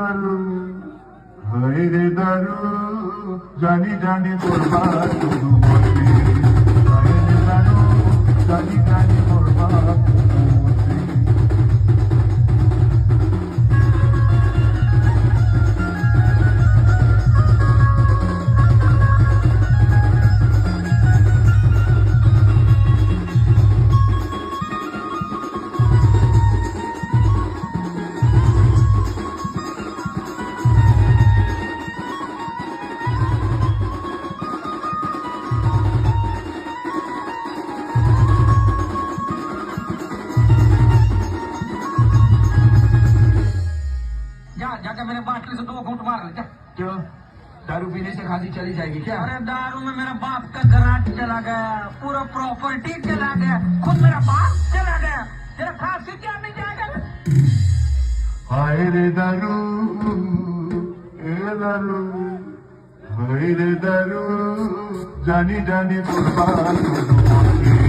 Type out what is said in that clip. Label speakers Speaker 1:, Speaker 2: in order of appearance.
Speaker 1: দারু হায় রে দারু জানি জানি করবা শুধু মতি হায় রে দারু জানি জানি করবা শুধু মতি
Speaker 2: जाके मेरे बाटली से 2 घूंट मार ले जा।
Speaker 3: क्यों? दारू पीने से खांसी चली जाएगी क्या?
Speaker 2: अरे दारू में मेरा बाप का गराज चला गया, पूरा प्रॉपर्टी चला गया, खुद मेरा बाप चला गया, तेरा खांसी क्या नहीं जाएगा?
Speaker 1: हाय रे दारू ए दारू हाय रे दारू জানি জানি করবা শুধু মতি